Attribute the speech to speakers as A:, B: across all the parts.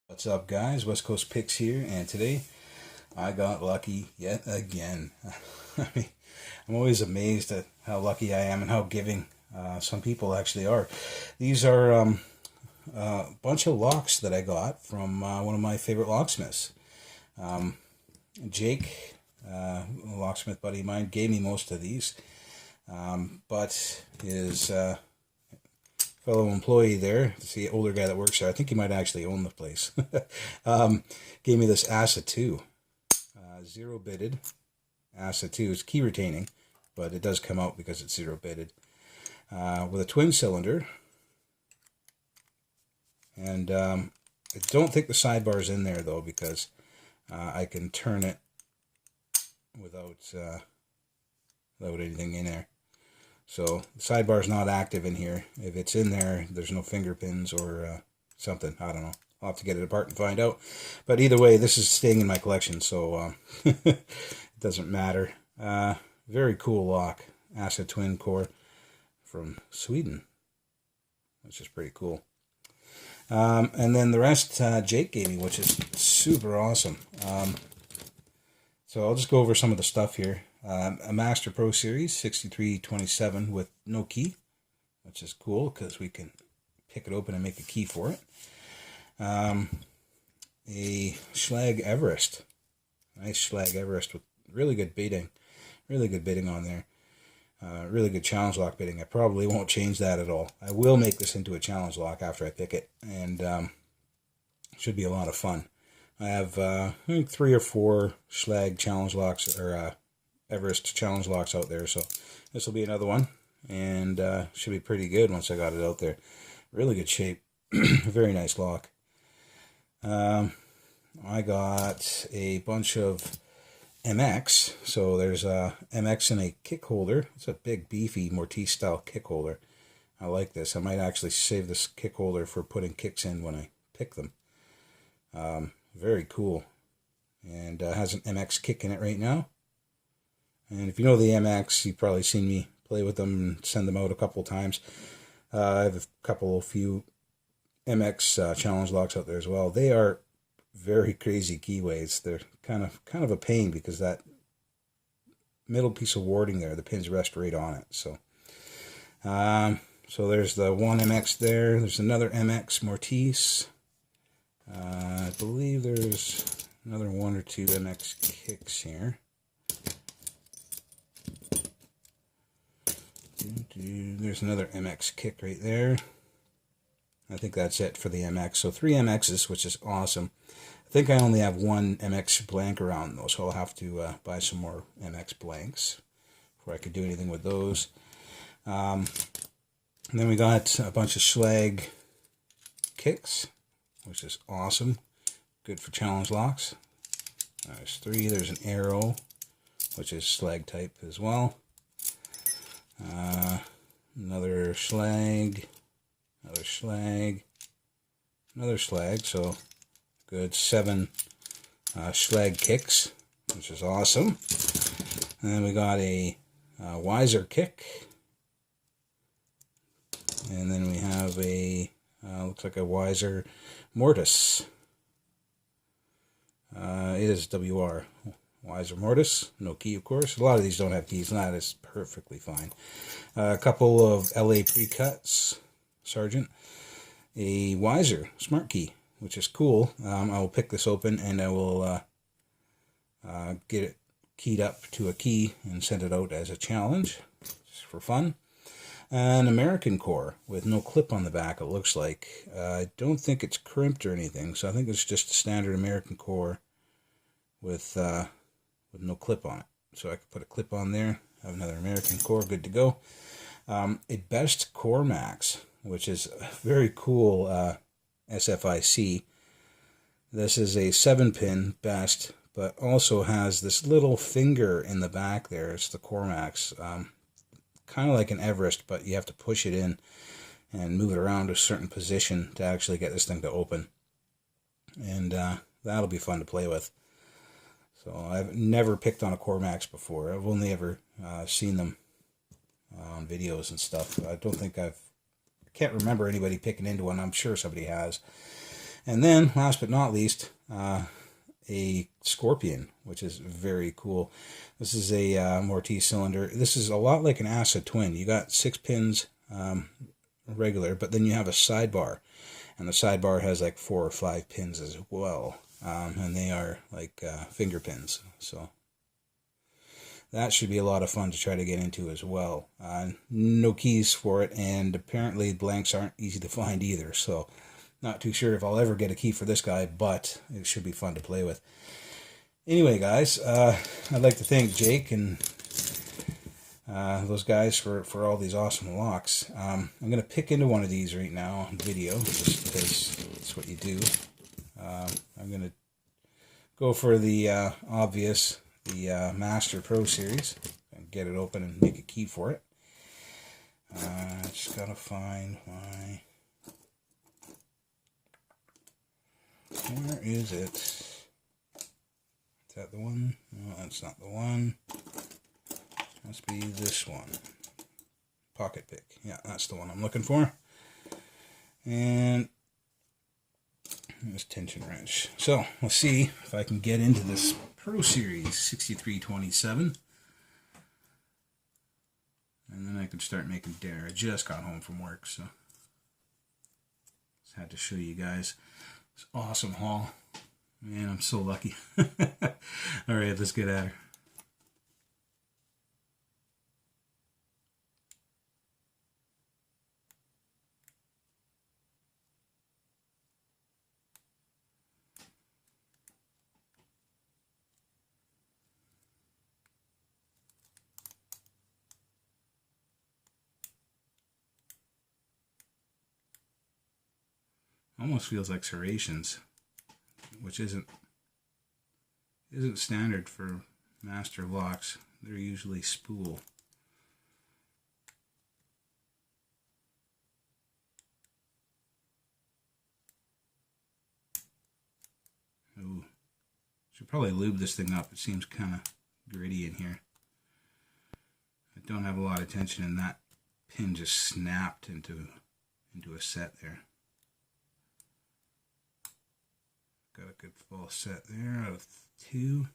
A: What's up, guys? West Coast Picks here, and today I got lucky yet again. I mean, I'm always amazed at how lucky I am and how giving some people actually are. These are a bunch of locks that I got from one of my favorite locksmiths. Jake, a locksmith buddy of mine, gave me most of these, but his fellow employee there, it's the older guy that works there, I think he might actually own the place, gave me this ASA 2. Zero bitted ASA 2. It's key retaining, but it does come out because it's zero bitted. With a twin cylinder. And I don't think the sidebar's in there though, because I can turn it without anything in there. So the sidebar is not active in here. If it's in there, there's no finger pins or something. I don't know. I'll have to get it apart and find out. But either way, this is staying in my collection, so it doesn't matter. Very cool lock. ASA twin core from Sweden, which is pretty cool. And then the rest Jake gave me, which is super awesome. So I'll just go over some of the stuff here. A Master Pro Series 6327 with no key, which is cool because we can pick it open and make a key for it. A Schlag Everest. Nice Schlag Everest with really good bidding. Really good bidding on there. Really good challenge lock bidding. I probably won't change that at all. I will make this into a challenge lock after I pick it, and should be a lot of fun. I have I think 3 or 4 Schlag challenge locks, or Everest challenge locks out there, so this will be another one, and should be pretty good once I got it out there. Really good shape. Very nice lock. I got a bunch of MX. So there's a MX in a kick holder. It's a big, beefy Mortise style kick holder. I like this. I might actually save this kick holder for putting kicks in when I pick them. Very cool. And has an MX kick in it right now. And if you know the MX, you've probably seen me play with them and send them out a couple times. I have a few MX challenge locks out there as well. They are very crazy keyways. They're kind of a pain because that middle piece of warding there, the pins rest right on it. So there's the one MX there. There's another MX Mortise. I believe there's another 1 or 2 MX kicks here. There's another MX kick right there. I think that's it for the MX. So 3 MXs, which is awesome. I think I only have 1 MX blank around though, so I'll have to buy some more MX blanks before I could do anything with those. And then we got a bunch of Schlag kicks, which is awesome. Good for challenge locks. There's 3. There's an Arrow, which is Schlag type as well. Another Schlag. Another Schlag. Another Schlag. So good 7 Schlag kicks, which is awesome. And then we got a Wiser kick. And then we have a looks like a Wiser Mortis. It is WR. Wiser Mortis. No key, of course. A lot of these don't have keys, and that is perfectly fine. A couple of LA pre-cuts. Sergeant. A Wiser Smart Key, which is cool. I will pick this open and I will get it keyed up to a key and send it out as a challenge, just for fun. An American core with no clip on the back, it looks like. I don't think it's crimped or anything, so I think it's just a standard American core with no clip on it. So I could put a clip on there, have another American core, good to go. A Best Core Max, which is a very cool SFIC. This is a 7-pin Best, but also has this little finger in the back there. It's the Core Max. Kind of like an Everest, but you have to push it in and move it around to a certain position to actually get this thing to open. And that'll be fun to play with. So I've never picked on a Core Max before. I've only ever seen them on videos and stuff. I don't think I can't remember anybody picking into one. I'm sure somebody has. And then, last but not least, a scorpion, which is very cool. This is a Mortise cylinder. This is a lot like an ASA twin. You got 6 pins regular, but then you have a sidebar. And the sidebar has like 4 or 5 pins as well. And they are like finger pins. So that should be a lot of fun to try to get into as well. No keys for it, and apparently blanks aren't easy to find either. So not too sure if I'll ever get a key for this guy, but it should be fun to play with. Anyway, guys, I'd like to thank Jake and those guys for all these awesome locks. I'm going to pick into one of these right now on video, just because it's what you do. I'm going to go for the obvious, the Master Pro Series, and get it open and make a key for it. Just got to find my... Where is it? Is that the one? No, that's not the one. Must be this one. Pocket pick. Yeah, that's the one I'm looking for. And this tension wrench. So, let's see if I can get into this Pro Series 6327. And then I can start making dinner. I just got home from work, so just had to show you guys this awesome haul. Man, I'm so lucky. Alright, let's get at her. Almost feels like serrations, which isn't standard for master locks. They're usually spool. Ooh, should probably lube this thing up. It seems kind of gritty in here. I don't have a lot of tension, and that pin just snapped into a set there. Got a good full set there out of 2.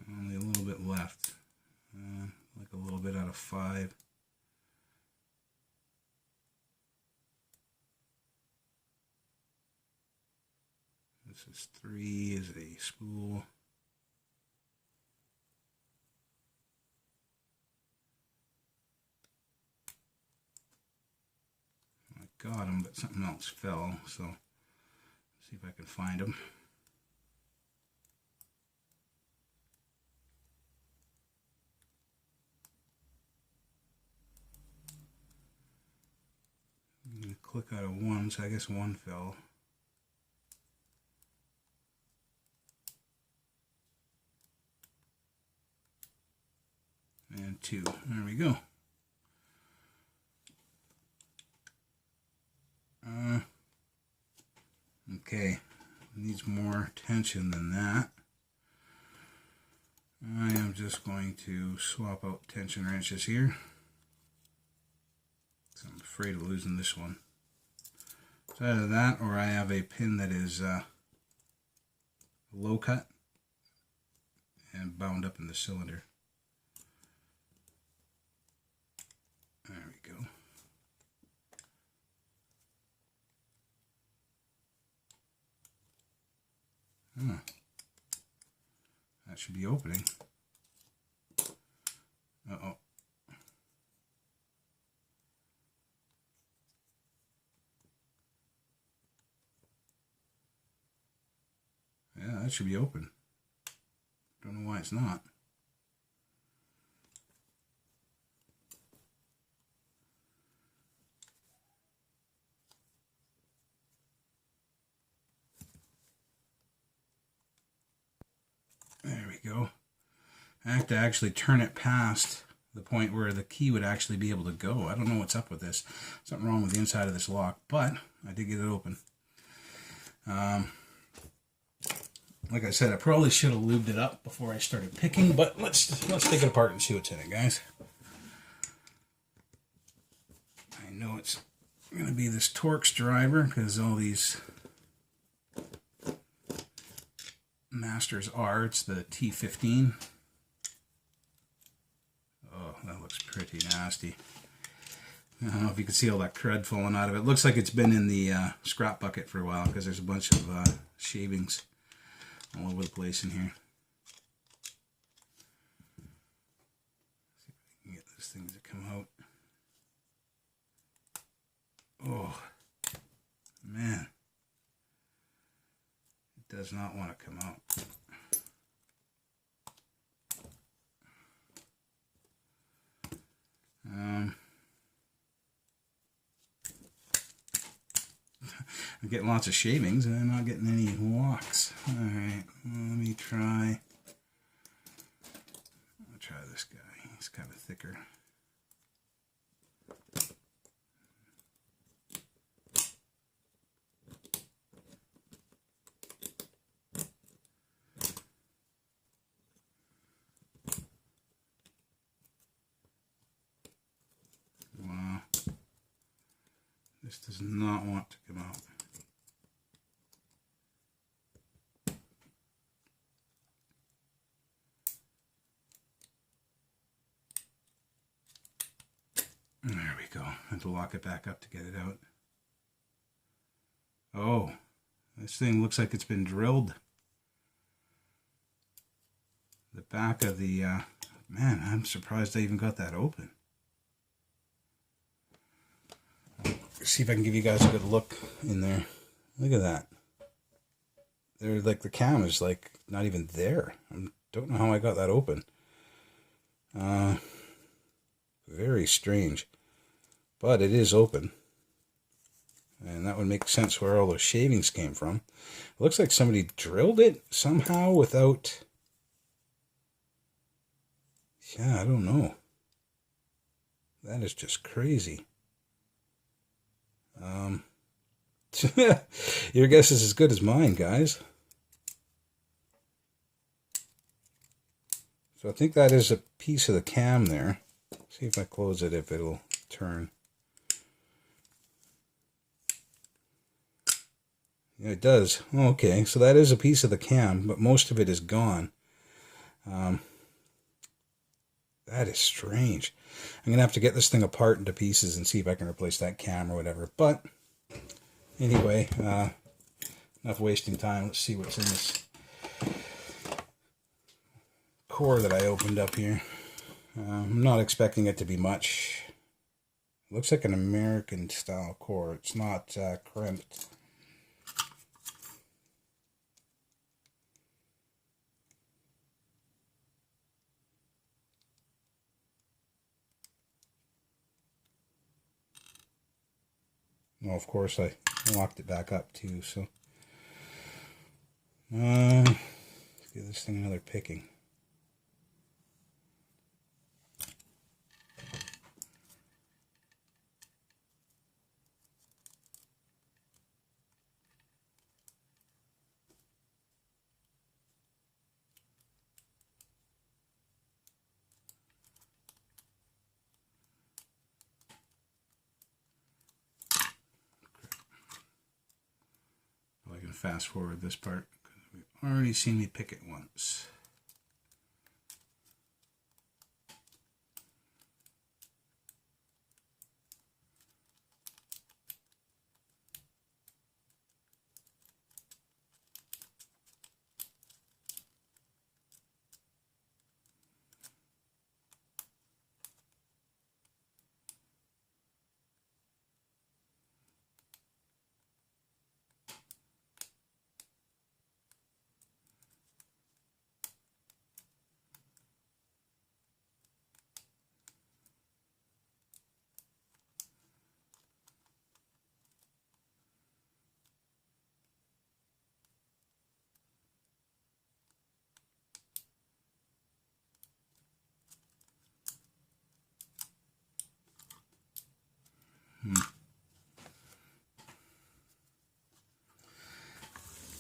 A: Only a little bit left. Like a little bit out of 5. This is 3 is a spool. Got them, but something else fell, so let's see if I can find them. I'm going to click out of 1, so I guess 1 fell. And 2. There we go. Okay, needs more tension than that. I am just going to swap out tension wrenches here. So I'm afraid of losing this one. It's either that or I have a pin that is low cut and bound up in the cylinder. There we go. That should be opening. Uh-oh. Yeah, that should be open. Don't know why it's not. There we go. I have to actually turn it past the point where the key would actually be able to go. I don't know what's up with this. Something wrong with the inside of this lock, but I did get it open. Like I said, I probably should have lubed it up before I started picking, but let's take it apart and see what's in it, guys. know it's going to be this Torx driver because all these Masters are. It's the T15. Oh, that looks pretty nasty. I don't know if you can see all that crud falling out of it. It looks like it's been in the scrap bucket for a while because there's a bunch of shavings all over the place in here. See if I can get this thing to come out. Oh, man. It does not want to come out. I'm getting lots of shavings and I'm not getting any walks. Alright, let me try. I'll try this guy. He's kind of thicker. Wow. This does not want to come out. There we go. I have to lock it back up to get it out. Oh, this thing looks like it's been drilled. The back of the, man, I'm surprised I even got that open. See if I can give you guys a good look in there. Look at that. They're like, the cam is like not even there. I don't know how I got that open. Very strange. But it is open. And that would make sense where all those shavings came from. It looks like somebody drilled it somehow without... Yeah, I don't know. That is just crazy. Your guess is as good as mine, guys. So I think that is a piece of the cam there. See if I close it, if it'll turn. Yeah, it does. Okay, so that is a piece of the cam, but most of it is gone. That is strange. I'm going to have to get this thing apart into pieces and see if I can replace that cam or whatever. But anyway, enough wasting time. Let's see what's in this core that I opened up here. I'm not expecting it to be much. It looks like an American style core. It's not crimped. Well, of course, I locked it back up too, so. Let's give this thing another picking. I can fast forward this part because we've already seen me pick it once.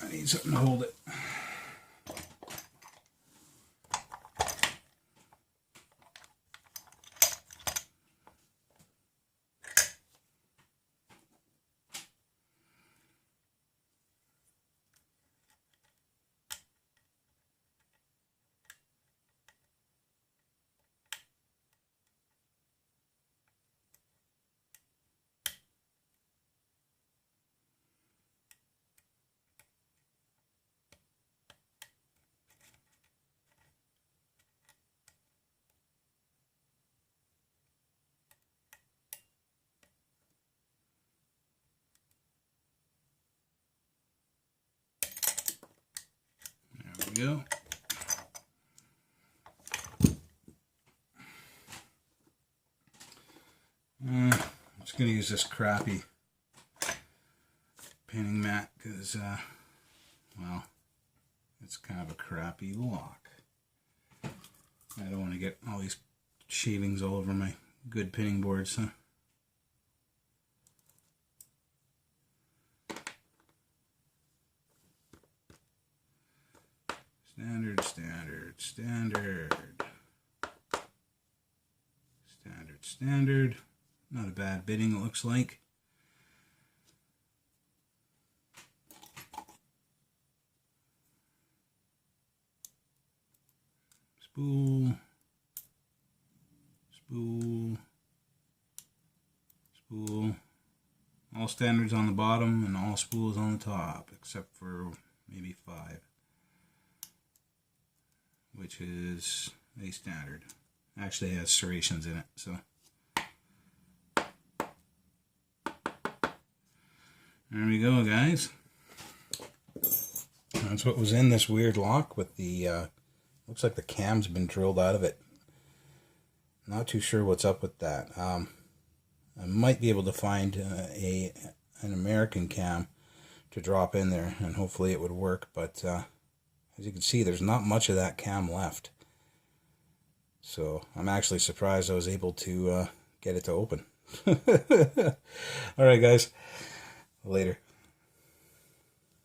A: I need something to hold it. we go. I'm just going to use this crappy painting mat because, well, it's kind of a crappy lock. I don't want to get all these shavings all over my good pinning boards, huh? Standard, standard, standard. Standard, standard. Not a bad bitting, it looks like. Spool. Spool. Spool. All standards on the bottom and all spools on the top, except for maybe 5. Which is a standard. Actually, it has serrations in it, so. There we go, guys. That's what was in this weird lock with the, looks like the cam's been drilled out of it. Not too sure what's up with that. I might be able to find an American cam to drop in there, and hopefully it would work, but as you can see, there's not much of that cam left. So I'm actually surprised I was able to get it to open. Alright guys, later.